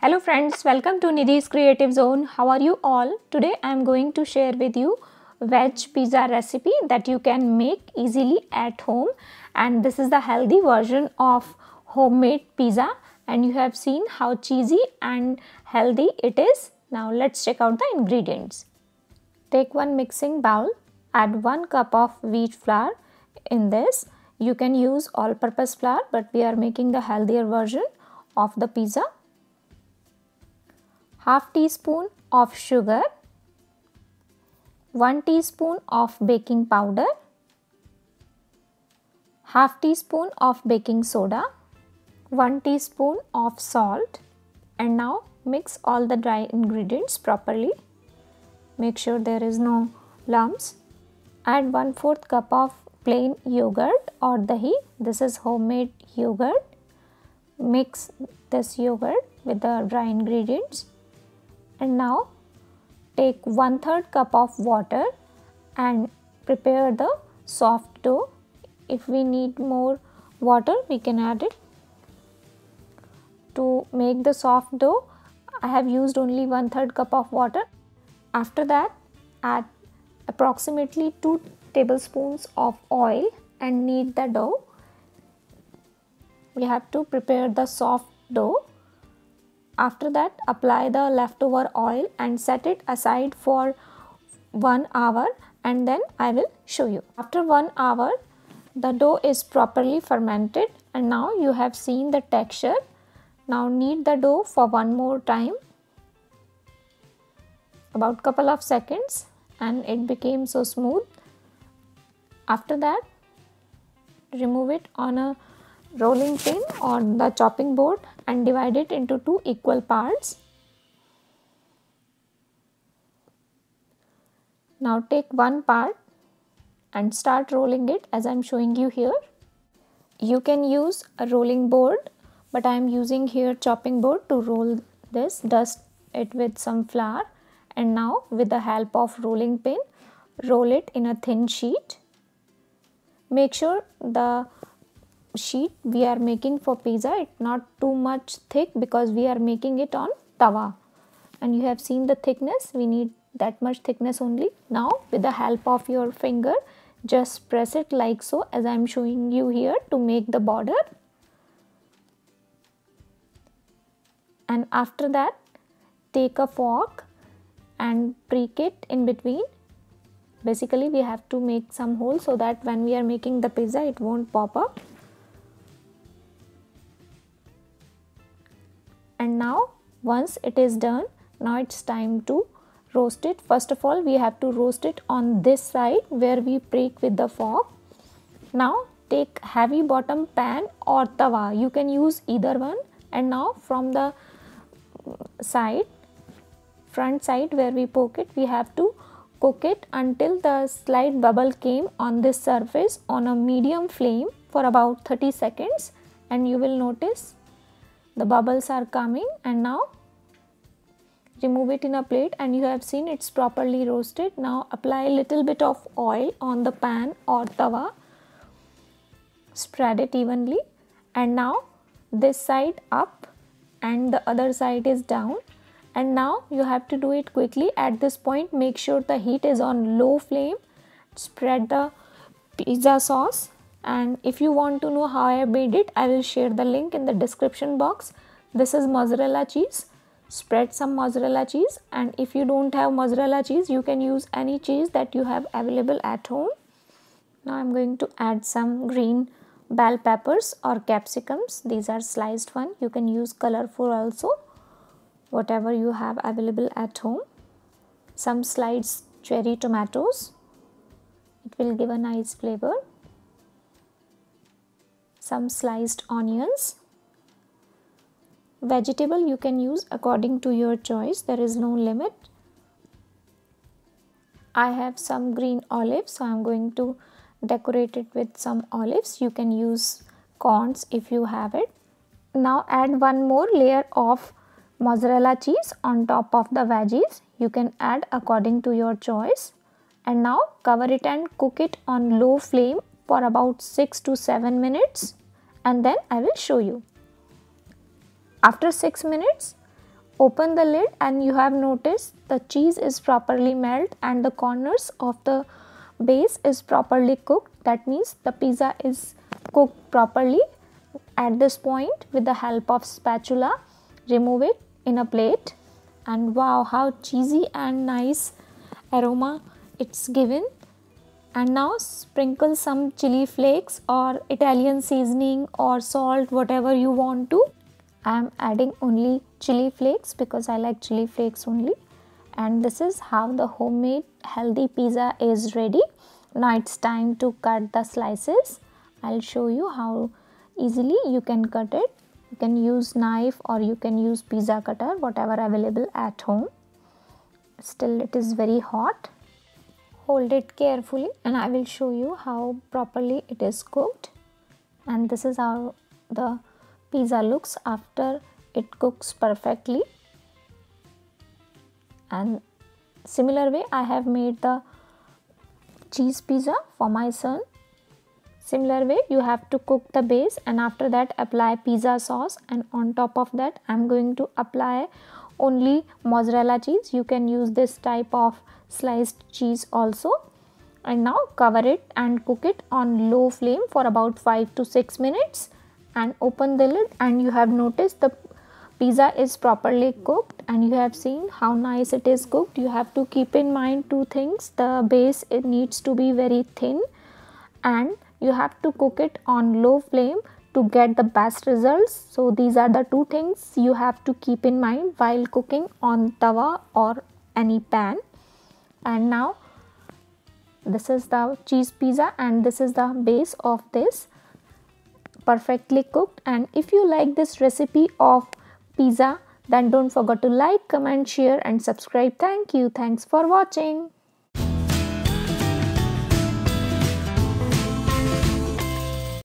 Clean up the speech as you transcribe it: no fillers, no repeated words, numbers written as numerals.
Hello friends, welcome to Nidhi's Creative Zone. How are you all? Today I am going to share with you veg pizza recipe that you can make easily at home, and this is the healthy version of homemade pizza, and you have seen how cheesy and healthy it is. Now let's check out the ingredients. Take one mixing bowl, add 1 cup of wheat flour. In this you can use all purpose flour, but we are making the healthier version of the pizza. Half teaspoon of sugar, 1 teaspoon of baking powder, half teaspoon of baking soda, 1 teaspoon of salt, and now mix all the dry ingredients properly. Make sure there is no lumps. Add 1/4 cup of plain yogurt or dahi. This is homemade yogurt. Mix this yogurt with the dry ingredients. And now take 1/3 cup of water and prepare the soft dough. If we need more water, we can add it. To make the soft dough, I have used only 1/3 cup of water. After that, add approximately 2 tablespoons of oil and knead the dough. We have to prepare the soft dough. After that, apply the leftover oil and set it aside for 1 hour, and then I will show you. After 1 hour, the dough is properly fermented, and now you have seen the texture. Now knead the dough for one more time, about couple of seconds, and it became so smooth. After that, remove it on a rolling pin on the chopping board and divide it into 2 equal parts. Now take one part and start rolling it as I am showing you here. You can use a rolling board, but I am using here chopping board to roll this. Dust it with some flour, and now with the help of rolling pin, roll it in a thin sheet. Make sure the sheet we are making for pizza, it's not too much thick because we are making it on tawa, and you have seen the thickness. We need that much thickness only. Now with the help of your finger, just press it like so as I am showing you here to make the border, and after that take a fork and prick it in between. Basically we have to make some holes so that when we are making the pizza it won't pop up. And now once it is done, now it's time to roast it. First of all, we have to roast it on this side where we prick with the fork. Now take heavy bottom pan or tawa, you can use either one, and now from the side, front side where we poke it, we have to cook it until the slight bubble came on this surface on a medium flame for about 30 seconds, and you will notice the bubbles are coming. And now remove it in a plate, and you have seen it's properly roasted. Now apply a little bit of oil on the pan or tawa, spread it evenly, and now this side up and the other side is down, and now you have to do it quickly. At this point, make sure the heat is on low flame. Spread the pizza sauce, and if you want to know how I made it, I will share the link in the description box. This is mozzarella cheese. Spread some mozzarella cheese, and if you don't have mozzarella cheese, you can use any cheese that you have available at home. Now I am going to add some green bell peppers or capsicums. These are sliced one. You can use colorful also, whatever you have available at home. Some sliced cherry tomatoes, it will give a nice flavor. Some sliced onions. Vegetable you can use according to your choice, there is no limit. I have some green olives, so I am going to decorate it with some olives. You can use corns if you have it. Now add one more layer of mozzarella cheese on top of the veggies. You can add according to your choice, and now cover it and cook it on low flame for about 6 to 7 minutes, and then I will show you. After 6 minutes, open the lid and you have noticed the cheese is properly melted and the corners of the base is properly cooked. That means the pizza is cooked properly. At this point, with the help of spatula, remove it in a plate, and wow, how cheesy and nice aroma it's given. And now sprinkle some chili flakes or Italian seasoning or salt, whatever you want to. I am adding only chili flakes because I like chili flakes only. And this is how the homemade healthy pizza is ready. Now it's time to cut the slices. I'll show you how easily you can cut it. You can use knife or you can use pizza cutter, whatever available at home. Still it is very hot. Hold it carefully and I will show you how properly it is cooked. And this is how the pizza looks after it cooks perfectly. And similar way I have made the cheese pizza for my son. Similar way you have to cook the base and after that apply pizza sauce, and on top of that I am going to apply only mozzarella cheese. You can use this type of sliced cheese also. And now cover it and cook it on low flame for about 5 to 6 minutes and open the lid, and you have noticed the pizza is properly cooked and you have seen how nice it is cooked. You have to keep in mind two things. The base, it needs to be very thin and you have to cook it on low flame to get the best results. So these are the two things you have to keep in mind while cooking on tawa or any pan. And now this is the cheese pizza and this is the base of this, perfectly cooked. And if you like this recipe of pizza, then don't forget to like, comment, share and subscribe. Thank you. Thanks for watching.